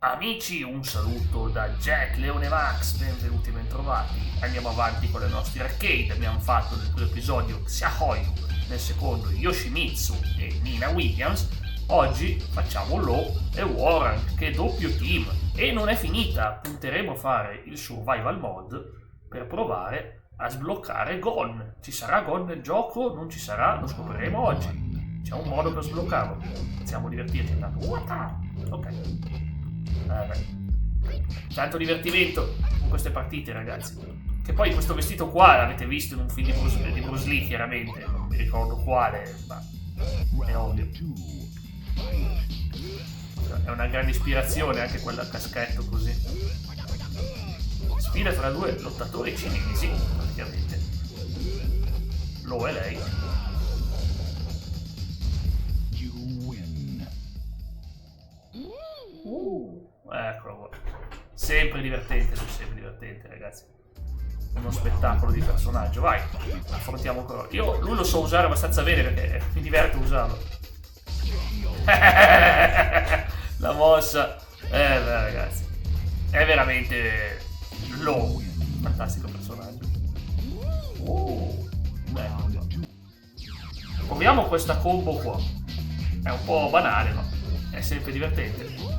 Amici, un saluto da Jack Leone Max, benvenuti e bentrovati. Andiamo avanti con le nostre arcade. Abbiamo fatto nel primo episodio Xiaoyu, nel secondo Yoshimitsu e Nina Williams. Oggi facciamo Law e Warren, che è doppio team. E non è finita, punteremo a fare il survival mod per provare a sbloccare Gon. Ci sarà Gon nel gioco? Non ci sarà? Lo scopriremo oggi. C'è un modo per sbloccarlo. Iniziamo a divertirci intanto. Ok. Tanto divertimento con queste partite, ragazzi. Che poi questo vestito qua l'avete visto in un film di Bruce Lee, chiaramente. Non mi ricordo quale, ma è ovvio. È una grande ispirazione anche quella caschetto così. Sfida tra due lottatori cinesi, praticamente. Lo è lei. Eccolo qua. Sempre divertente, ragazzi. Uno spettacolo di personaggio. Vai, affrontiamo ancora. Lui lo so usare abbastanza bene perché mi diverto a usarlo. La mossa. Ragazzi. È veramente low. Fantastico personaggio. Bello. Proviamo questa combo qua. È un po' banale, ma è sempre divertente.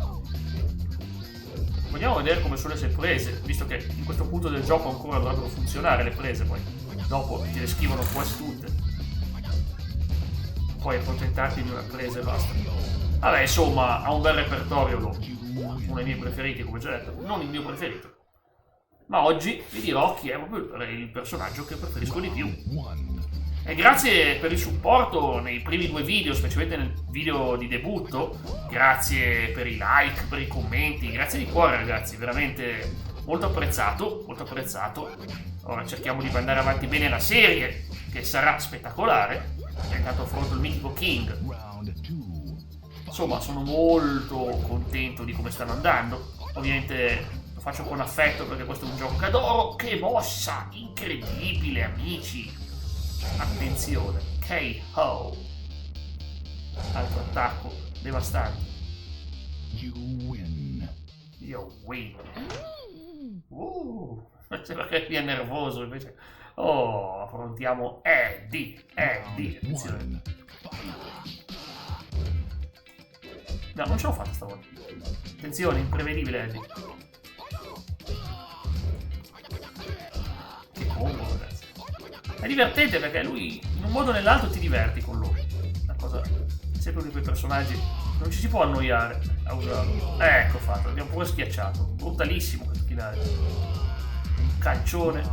Vogliamo vedere come sono le prese, visto che in questo punto del gioco ancora dovrebbero funzionare le prese, poi dopo ti le schivano quasi tutte. Puoi accontentarti di una presa e basta. Vabbè, insomma, ha un bel repertorio, uno dei miei preferiti, come già detto, non il mio preferito. Ma oggi vi dirò chi è proprio il personaggio che preferisco di più. E grazie per il supporto nei primi due video, specialmente nel video di debutto. Grazie per i like, per i commenti, grazie di cuore ragazzi, veramente molto apprezzato, molto apprezzato. Ora cerchiamo di mandare avanti bene la serie, che sarà spettacolare. Intanto affronto il mitico King. Insomma, sono molto contento di come stanno andando. Ovviamente lo faccio con affetto perché questo è un gioco che adoro. Che mossa incredibile, amici! Attenzione, KO. Altro attacco devastante. Io win. Sembra che sia nervoso invece. Oh, affrontiamo Eddie. Attenzione. No, non ce l'ho fatta stavolta. Attenzione, imprevedibile Eddie. Che combo, ragazzi. È divertente perché lui in un modo o nell'altro ti diverti con lui. Una cosa, sempre di quei personaggi, non ci si può annoiare a usarlo. Ecco fatto, abbiamo pure schiacciato. Brutalissimo questo finale. Un calcione,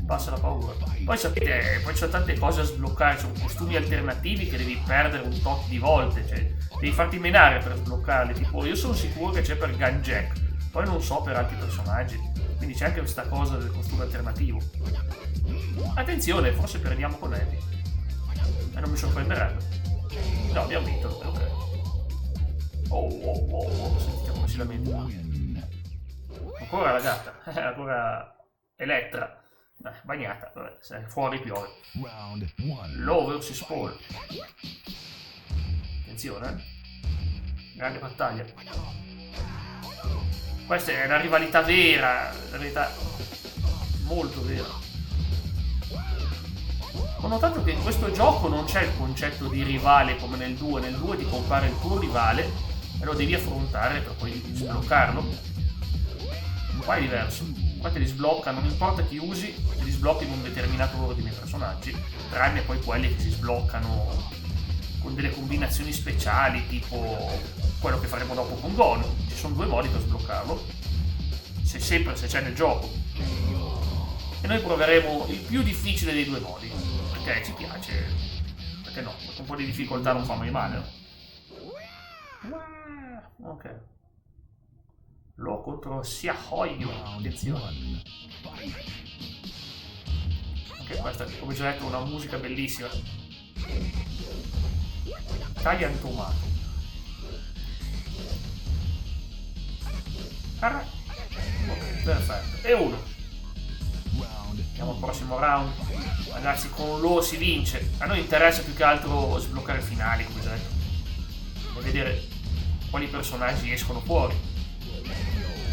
passa la paura. Poi sapete, poi c'è tante cose da sbloccare, ci sono costumi alternativi che devi perdere un tot di volte, cioè devi farti menare per sbloccarli. Tipo, io sono sicuro che c'è per Gunjack, poi non so per altri personaggi. Quindi c'è anche questa cosa del costume alternativo. Attenzione, forse perdiamo con Eddie. E non mi sorprenderebbe. No, abbiamo vinto, ok. Sentite come si lamenta. Ancora la gatta, ancora Elettra. Bagnata, vabbè, se fuori piove. Low vs Paul. Attenzione, grande battaglia. Questa è una rivalità vera, una rivalità molto vera. Ho notato che in questo gioco non c'è il concetto di rivale come nel 2. Nel 2 ti compare il tuo rivale e lo devi affrontare per poi sbloccarlo. Qua è diverso. Qua te li sblocca, non importa chi usi, te li sblocchi in un determinato ordine di personaggi, tranne poi quelli che si sbloccano con delle combinazioni speciali, tipo quello che faremo dopo con Gon. Ci sono due modi per sbloccarlo, se c'è nel gioco. E noi proveremo il più difficile dei due modi, perché ci piace, perché no, un po' di difficoltà non fa mai male. Ok. Lo contro Xiaoyu, attenzione. Anche questa, come già detto, una musica bellissima. Taglia tomato. Ok, perfetto. E uno. Andiamo al prossimo round. Ragazzi, con Lo si vince. A noi interessa più che altro sbloccare finali, come già detto. E vedere quali personaggi escono fuori.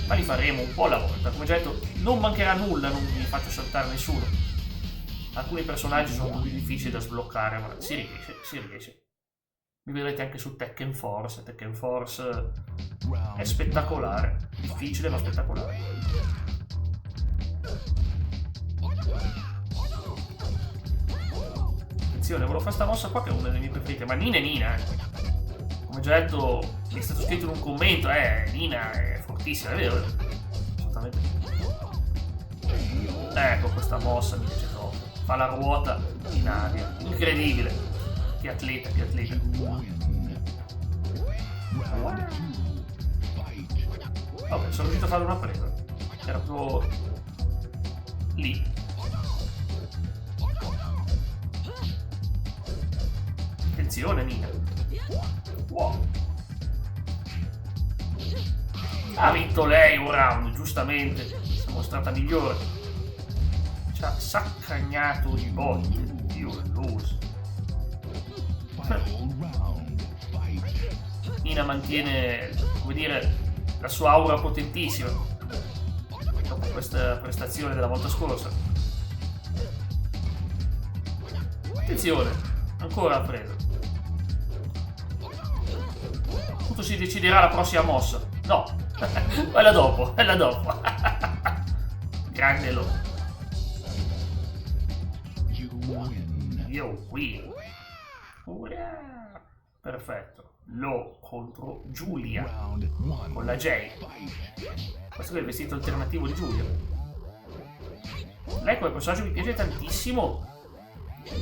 ma li faremo un po' alla volta. Come già detto, non mancherà nulla, non vi faccio saltare nessuno. Alcuni personaggi sono un po' più difficili da sbloccare, ma si riesce, si riesce. Mi vedrete anche su Tekken Force. Tekken Force è spettacolare, difficile ma spettacolare. Attenzione, volevo fare sta mossa qua che è una delle mie preferite, ma Nina è Nina, Come già detto, mi è stato scritto in un commento, Nina è fortissima, è vero? Assolutamente. Ecco, questa mossa mi piace troppo. Fa la ruota in aria, incredibile. Che atleta, che atleta. Vabbè, sono riuscito a fare una presa. Era proprio lì. Attenzione, Nina. Wow. Ha vinto lei un round, giustamente. Si è mostrata migliore. Ci ha saccagnato di botte. Dio veloce. Nina mantiene, come dire, la sua aura potentissima dopo questa prestazione della volta scorsa. Attenzione, ancora presa. Tutto si deciderà la prossima mossa. No, quella dopo, quella dopo. Grande Lo. Io win. Perfetto. Lo contro Giulia con la J. Questo è il vestito alternativo di Giulia. Lei come personaggio mi piace tantissimo.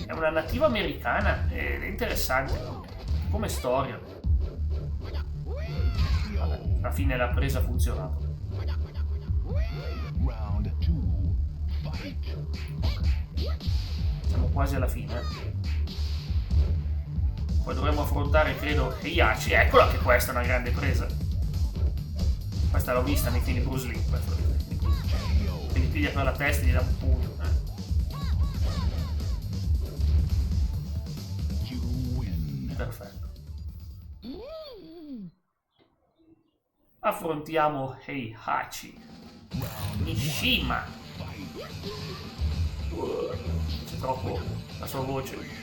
È una nativa americana ed è interessante come storia. Vabbè, alla fine la presa ha funzionato. Siamo quasi alla fine. Poi dovremmo affrontare, credo, Heihachi. Eccola che questa è una grande presa. Questa l'ho vista nei film di Bruce Lee. Che gli piglia per la testa e gli dà un pugno. Perfetto. Affrontiamo Heihachi. Mishima. C'è troppo la sua voce.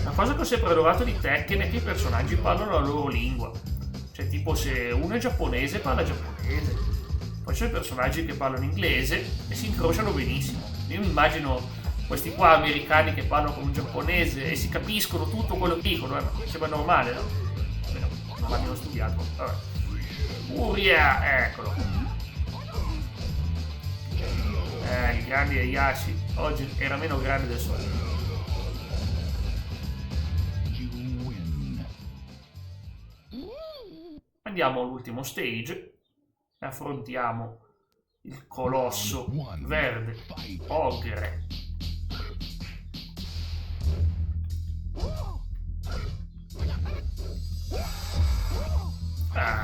Una cosa che ho sempre adorato di Tekken è che i personaggi parlano la loro lingua. Cioè, tipo, se uno è giapponese, parla giapponese. Poi c'è i personaggi che parlano inglese e si incrociano benissimo. Io mi immagino questi qua americani che parlano con un giapponese e si capiscono tutto quello che dicono. Sembra normale, no? Beh, non l'abbiamo studiato. Vabbè. Furia, eccolo. Il grande Heihachi oggi era meno grande del solito. Andiamo all'ultimo stage e affrontiamo il colosso verde Ogre.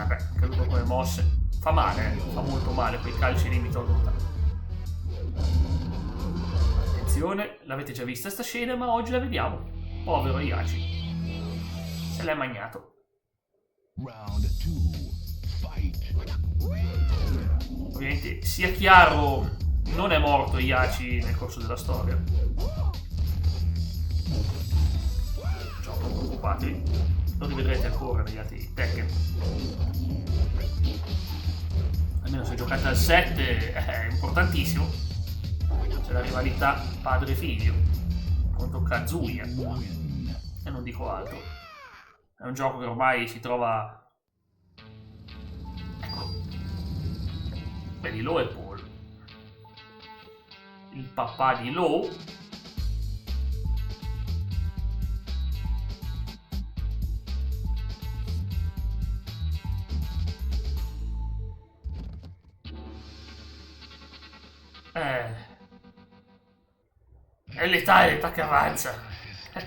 Beh, caduto come mosse. Fa male, fa molto male quei calci lì mi tolgono. Attenzione, l'avete già vista sta scena, ma oggi la vediamo. Povero Heihachi. Se l'è magnato. Ovviamente, sia chiaro, non è morto Heihachi nel corso della storia. Ciao, non preoccupatevi. Lo rivedrete ancora negli altri Tekken. Almeno se giocate al 7 è importantissimo. C'è la rivalità padre-figlio contro Kazuya. E non dico altro. È un gioco che ormai si trova... Ecco. Vedi, Lo e Paul. Il papà di Lo. È l'età che avanza.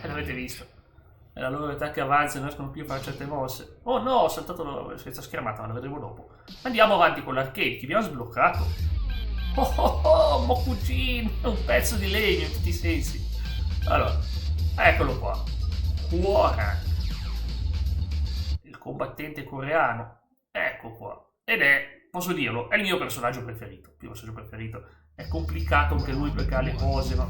L'avete visto? È la loro età che avanza e non riescono più a fare certe mosse. Oh no, ho saltato questa schermata, ma la vedremo dopo. Andiamo avanti con l'arcade, che abbiamo sbloccato. Oh, Mokujin, è un pezzo di legno in tutti i sensi. Allora, Eccolo qua. Warang, il combattente coreano. Ecco qua. Ed è, posso dirlo, è il mio personaggio preferito. Il mio personaggio preferito. È complicato anche lui perché ha le cose, ma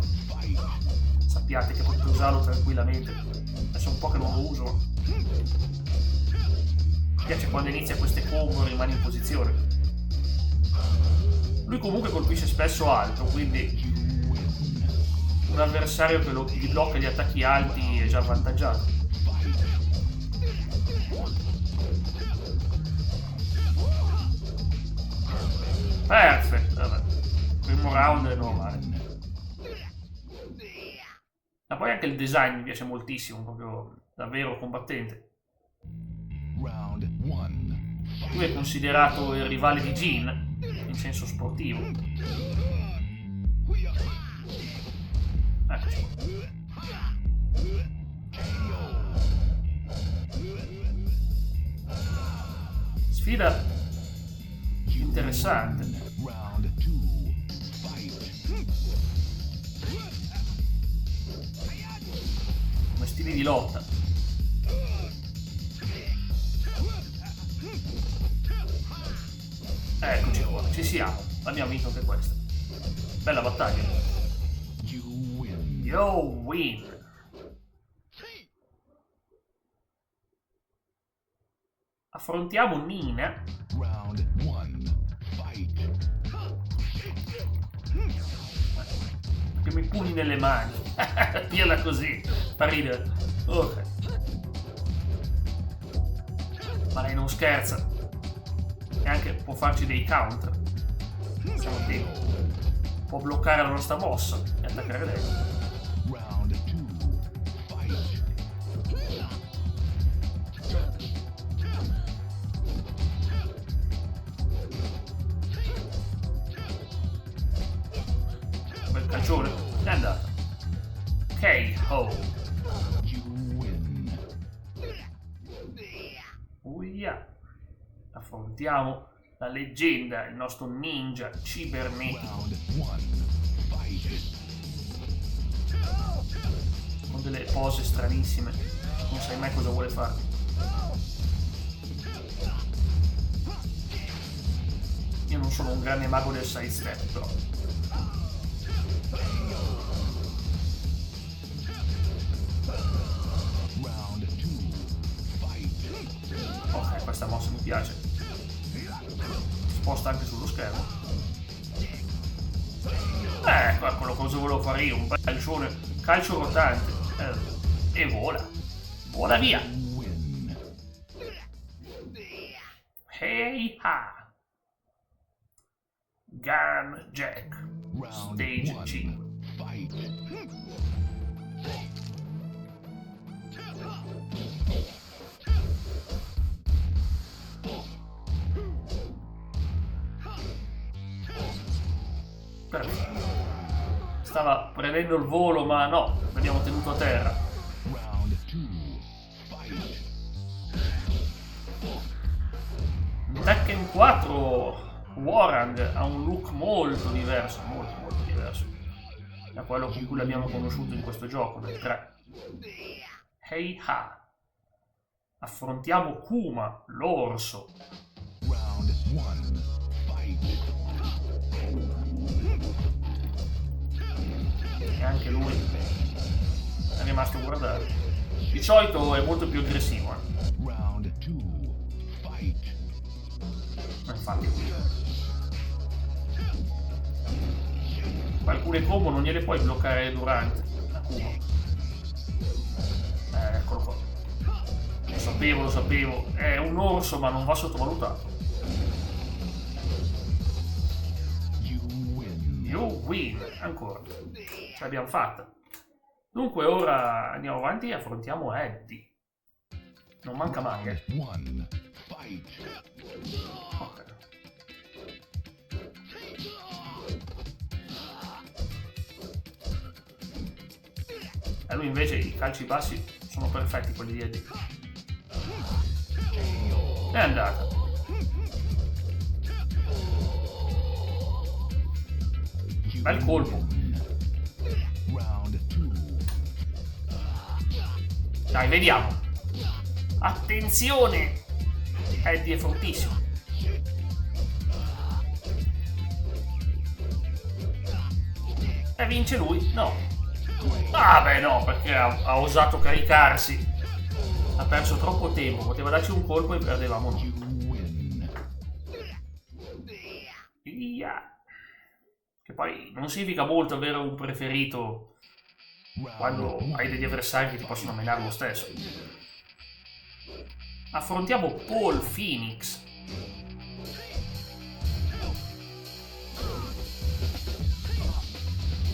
sappiate che potete usarlo tranquillamente. Adesso è un po' che non lo uso. Mi piace quando inizia queste combo e rimane in posizione. Lui comunque colpisce spesso alto, quindi un avversario che gli blocca gli attacchi alti è già avvantaggiato. Perfetto, vabbè. Primo round è normale. Ma poi anche il design mi piace moltissimo, proprio davvero combattente. Lui è considerato il rivale di Jin, in senso sportivo. Eccoci qua. Sfida interessante. Come stili di lotta. Eccoci qua, ci siamo. Abbiamo vinto anche questa. Bella battaglia. Yo win. Affrontiamo Nina. Che mi pugni nelle mani. Dirla così. Fa ridere. Ok. Ma lei non scherza. E anche può farci dei counter. Siamo attenti. Può bloccare la nostra mossa e attaccare lei. Bel calcione. È andata. KO. Uia. Affrontiamo la leggenda, il nostro ninja cibernetico. Con delle pose stranissime. Non sai mai cosa vuole fare. Io non sono un grande mago del sidestep, però. Ok, questa mossa mi piace. Sposta anche sullo schermo. Ecco, eccolo cosa volevo fare io, un bel calcione, calcio rotante. E vola. Vola via. Hey ha. Gun Jack. Stage 5. Stava prendendo il volo, ma no, l'abbiamo tenuto a terra. Tekken 4 Warang ha un look molto diverso, molto diverso da quello con cui l'abbiamo conosciuto in questo gioco, nel 3. Hey ha. Affrontiamo Kuma, l'orso. E anche lui è rimasto a guardare. Di solito è molto più aggressivo. Ma infatti alcune combo non gliele puoi bloccare durante a Kuma. Eccolo qua. Lo sapevo. È un orso ma non va sottovalutato. You win. Ancora. Ce l'abbiamo fatta. Dunque ora andiamo avanti e affrontiamo Eddie. Non manca mai. Ok. E lui invece i calci bassi sono perfetti, quelli di Eddie. È andata. Bel colpo. Dai, vediamo. Attenzione! Eddie è fortissimo. E vince lui? No. Ah beh no, perché ha osato caricarsi. Ha perso troppo tempo. Poteva darci un colpo e perdevamo noi. Via. Che poi non significa molto avere un preferito quando hai degli avversari che ti possono menare lo stesso. Affrontiamo Paul Phoenix.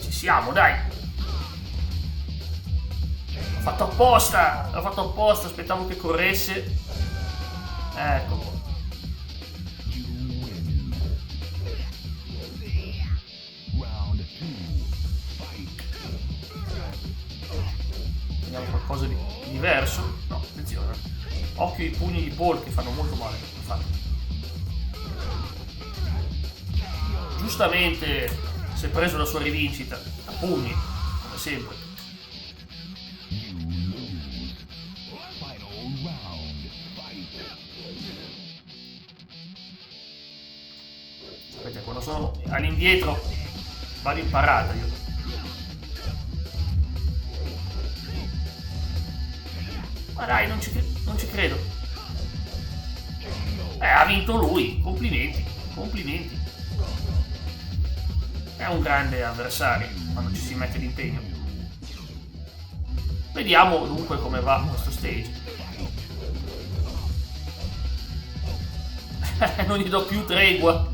Ci siamo, dai. L'ho fatto apposta, aspettavo che corresse. Ecco qua. Vediamo qualcosa di diverso. No, attenzione. Occhio ai pugni di Paul che fanno molto male. Giustamente si è preso la sua rivincita a pugni, come sempre. Aspetta, quando sono all'indietro vado in parata io. Ma dai, non ci credo. Ha vinto lui, complimenti, complimenti. È un grande avversario quando ci si mette d'impegno. Vediamo dunque come va questo stage. Non gli do più tregua.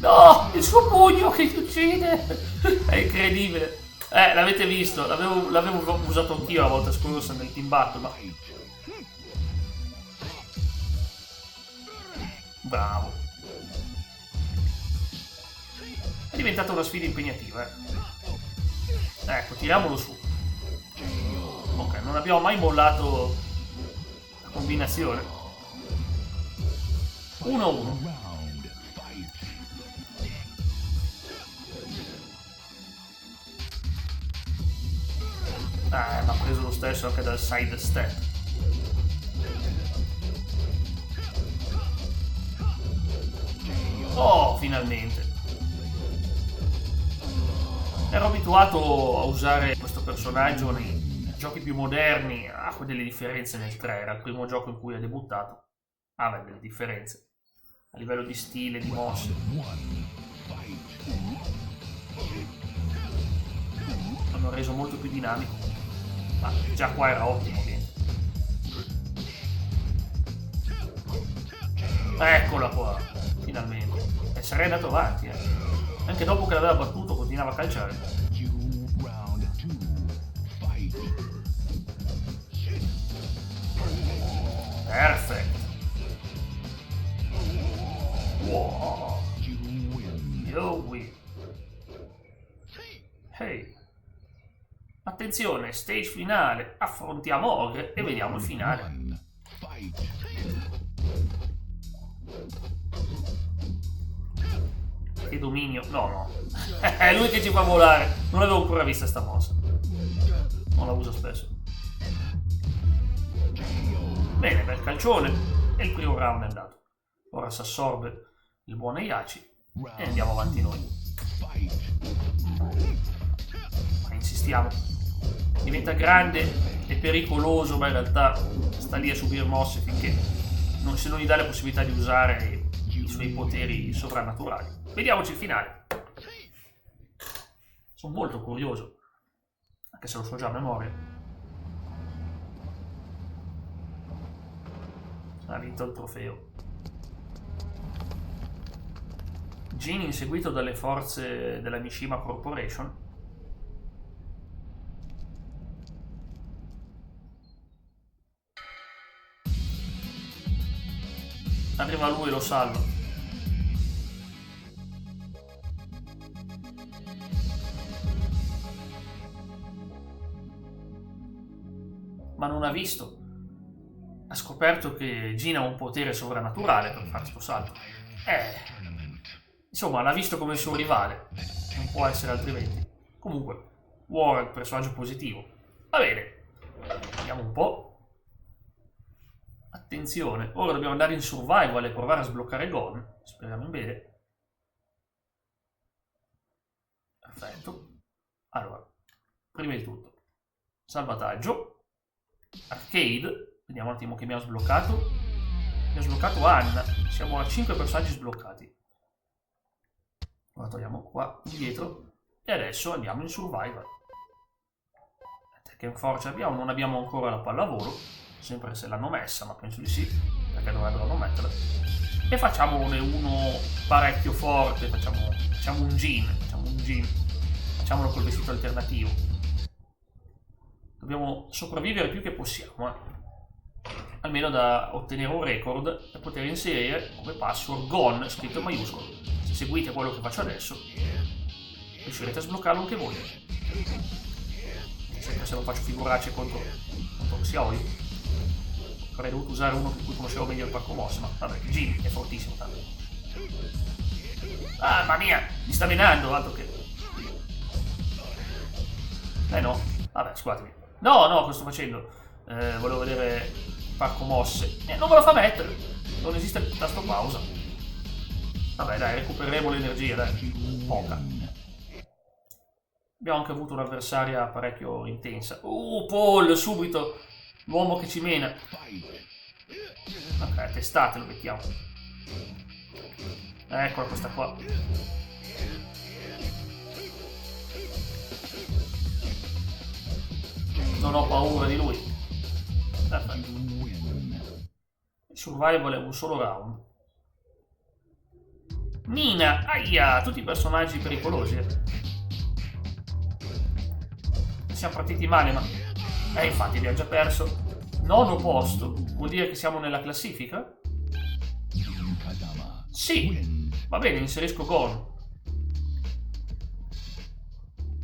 No, il suo pugno che ti uccide. È incredibile. L'avete visto, l'avevo usato anch'io la volta scorsa nel team battle, ma... Bravo. È diventata una sfida impegnativa, Ecco, tiriamolo su. Ok, non abbiamo mai mollato la combinazione. 1-1. Ma ha preso lo stesso anche dal side step. Oh, finalmente. Ero abituato a usare questo personaggio nei giochi più moderni. Delle differenze nel 3, era il primo gioco in cui ha debuttato. Beh, delle differenze a livello di stile, di mosse. L'hanno reso molto più dinamico. Ma già qua era ottimo, ovviamente. Eccola qua, finalmente. E sarei andato avanti, Anche dopo che l'aveva battuto continuava a calciare. Perfetto. Wow. You win. Hey. Attenzione, stage finale. Affrontiamo Ogre e vediamo il finale. Che dominio. No. È lui che ci fa volare. Non avevo ancora vista sta mossa. Non la uso spesso. Bene, bel calcione. E il primo round è andato. Ora si assorbe il buon Heihachi e andiamo avanti noi. Ma insistiamo. Diventa grande e pericoloso, ma in realtà sta lì a subire mosse finché se non gli dà la possibilità di usare i suoi poteri sovrannaturali. Vediamoci il finale. Sono molto curioso, anche se lo so già a memoria. Ha vinto il trofeo. Jin inseguito dalle forze della Mishima Corporation. Arriva lui e lo salva. Ma non ha visto. Ha scoperto che Jin ha un potere sovrannaturale per fare sto salto. Insomma, l'ha visto come il suo rivale. Non può essere altrimenti. Comunque, War è il personaggio positivo. Va bene. Vediamo un po'. Attenzione, ora dobbiamo andare in survival e provare a sbloccare Gon. Speriamo in bene. Perfetto. Allora, prima di tutto, salvataggio. Arcade. Vediamo un attimo che mi ha sbloccato. Mi ha sbloccato Anna. Siamo a 5 personaggi sbloccati. Ora togliamo qua indietro. E adesso andiamo in survival. Che forza abbiamo? Non abbiamo ancora la pallavolo. Sempre se l'hanno messa, ma penso di sì. Perché dovrebbero metterla. E facciamone uno parecchio forte. Facciamo un Jin. Facciamolo col vestito alternativo. Dobbiamo sopravvivere più che possiamo, almeno da ottenere un record e poter inserire come password GON scritto in maiuscolo. Se seguite quello che faccio adesso, riuscirete a sbloccarlo anche voi. Sempre se non faccio figuracce contro Xiaoyu. Avrei dovuto usare uno con cui conoscevo meglio il parco mosse, ma vabbè, Jin è fortissimo tanto. Ah, mamma mia, mi sta menando, altro che... no, vabbè, scusatemi. No, cosa sto facendo? Volevo vedere il parco mosse. Non me lo fa mettere. Non esiste il tasto pausa. Vabbè, dai, recupereremo l'energia, dai. Poca. Abbiamo anche avuto un'avversaria parecchio intensa. Paul, subito. L'uomo che ci mena. Ok, testate, lo mettiamo. Eccola questa qua. Non ho paura di lui. Perfetto. Il survival è un solo round. Nina, aia, tutti i personaggi pericolosi. Siamo partiti male, ma... infatti abbiamo già perso. Nono posto. Vuol dire che siamo nella classifica? Sì. Va bene, inserisco Gon.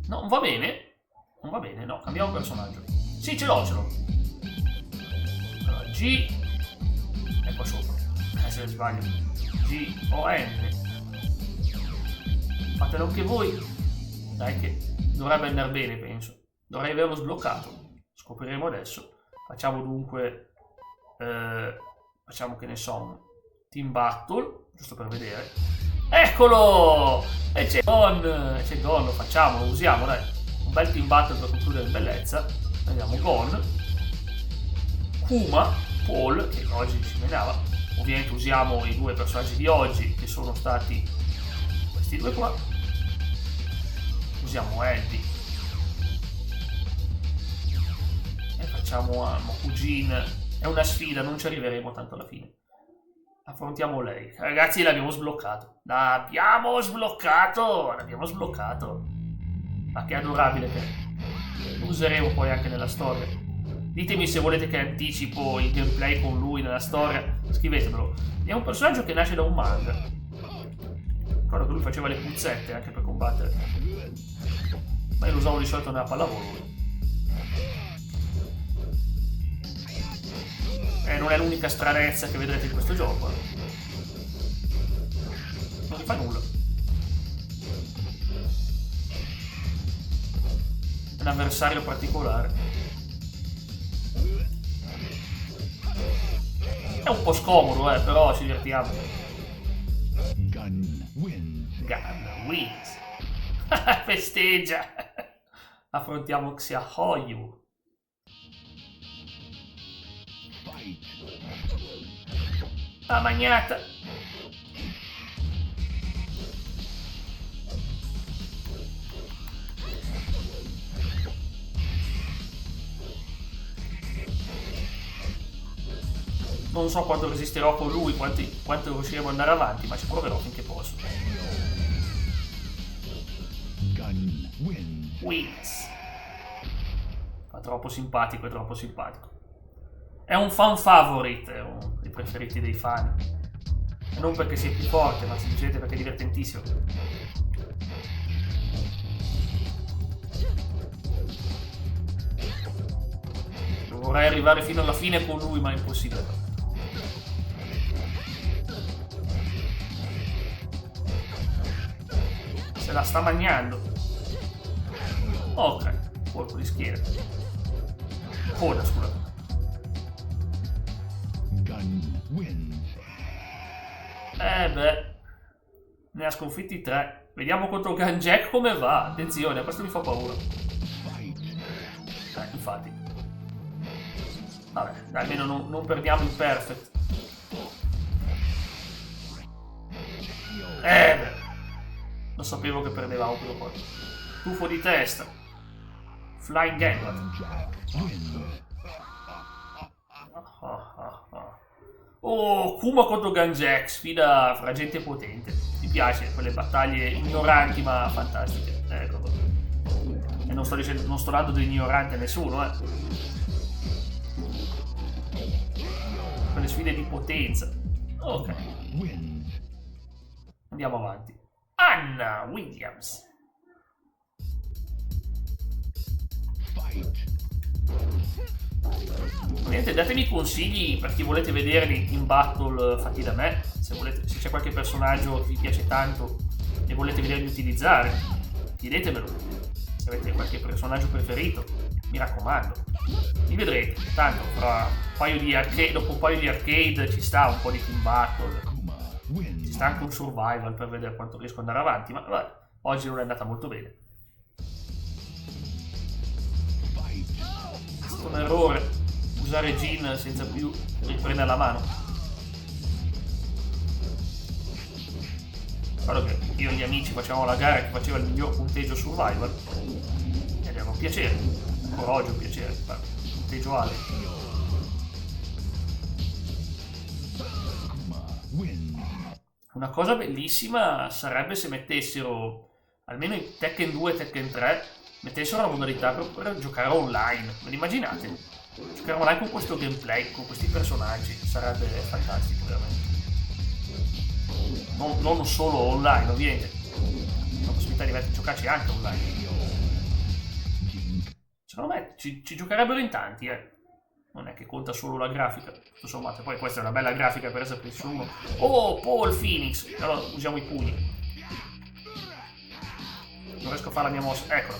No, non va bene. Non va bene, no, cambiamo personaggio. Sì, ce l'ho. Allora, G... e qua sopra. Se sbaglio. G-O-N. Fatelo anche voi. Dai che dovrebbe andare bene, penso. Dovrei averlo sbloccato. Scopriremo adesso. Facciamo dunque... facciamo, che ne so, un Team Battle, giusto per vedere. Eccolo! E c'è Gon, lo facciamo, lo usiamo, dai. Un bel Team Battle per concludere in bellezza. Andiamo Gon. Kuma, Paul, che oggi ci menava. Ovviamente usiamo i due personaggi di oggi, che sono stati questi due qua. Usiamo Eddie. E facciamo Mokujin. È una sfida, non ci arriveremo tanto alla fine. Affrontiamo lei. Ragazzi, l'abbiamo sbloccato. L'abbiamo sbloccato. Ma che adorabile che è. Lo useremo poi anche nella storia. Ditemi se volete che anticipo il gameplay con lui nella storia. Scrivetemelo. È un personaggio che nasce da un manga. Ricordo che lui faceva le puzzette anche per combattere. Ma io lo usavo di solito nella pallavolo. Non è l'unica stranezza che vedrete in questo gioco. Non mi fa nulla. È un avversario particolare. È un po' scomodo, però ci divertiamo. Gun wins. Festeggia. Affrontiamo Xiaoyu. La magnata. Non so quanto resisterò con lui, quanto riusciremo ad andare avanti, ma ci proverò finché posso. Gun wins. Fa troppo simpatico, è troppo simpatico. È un fan favorite, è uno dei preferiti dei fan. Non perché sia più forte, ma semplicemente perché è divertentissimo. Vorrei arrivare fino alla fine con lui, ma è impossibile. Se la sta mangiando. Ok, colpo di schiena. Coda, scusa. Beh, ne ha sconfitti 3. Vediamo contro Gunjack come va. Attenzione, questo mi fa paura. Infatti. Vabbè, almeno non perdiamo il perfect. Beh. Non sapevo che perdevamo quello poi. Tuffo di testa. Flying Gangland. Oh, Kuma contro Gunjack, sfida fra gente potente. Mi piace quelle battaglie ignoranti ma fantastiche. Ecco. E non sto dando degli ignoranti a nessuno, Quelle sfide di potenza. Ok. Andiamo avanti. Anna Williams. Niente, datemi consigli per chi volete vederli in battle fatti da me. Se c'è qualche personaggio che vi piace tanto e volete vedermi utilizzare, chiedetemelo. Se avete qualche personaggio preferito, mi raccomando. Mi vedrete. Tanto fra un paio di dopo un paio di arcade ci sta un po' di team battle. Ci sta anche un survival per vedere quanto riesco ad andare avanti. Ma vabbè, oggi non è andata molto bene. È stato un errore usare Jin senza più riprendere la mano. Guarda che io e gli amici facevamo la gara che faceva il miglior punteggio survival ed era un piacere, ancora oggi è un piacere fare un punteggio alto. Una cosa bellissima sarebbe se mettessero, almeno in Tekken 2 e Tekken 3, mettessero la modalità per giocare online. Ve l'immaginate? Giocare online con questo gameplay, con questi personaggi, sarebbe fantastico veramente. Non solo online, ovviamente. La possibilità di giocarci anche online. Secondo me ci giocherebbero in tanti, Non è che conta solo la grafica, tutto sommato. Poi questa è una bella grafica per essere PS1. Oh, Paul Phoenix! Allora usiamo i pugni. Non riesco a fare la mia mossa. Eccolo.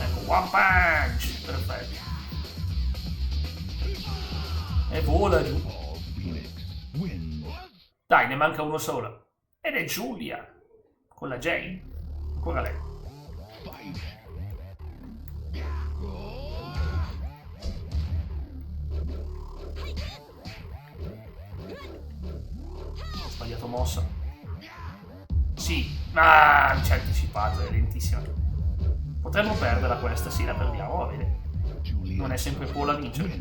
Ecco, one punch! Perfetto. E vola giù. Dai, ne manca uno solo. Ed è Giulia. Con la Jane. Ancora lei. Ho sbagliato mossa. Sì. Ah, mi ci ha anticipato, è lentissima. Potremmo perderla questa, sì, la perdiamo, va bene. Non è sempre Paul a vincere.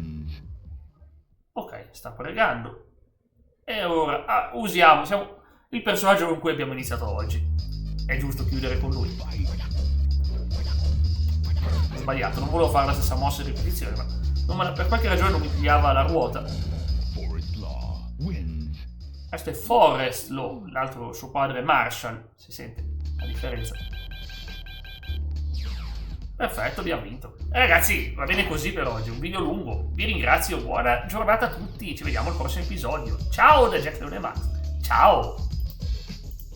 Ok, sta pregando. E ora usiamo il personaggio con cui abbiamo iniziato oggi. È giusto chiudere con lui. Ho sbagliato, non volevo fare la stessa mossa in ripetizione, ma per qualche ragione non mi pigliava la ruota. Questo è Forest Law, l'altro suo padre è Marshall, si sente la differenza. Perfetto, abbiamo vinto. Ragazzi, va bene così per oggi, un video lungo. Vi ringrazio, buona giornata a tutti, ci vediamo al prossimo episodio. Ciao da Jack Leone Max. Ciao!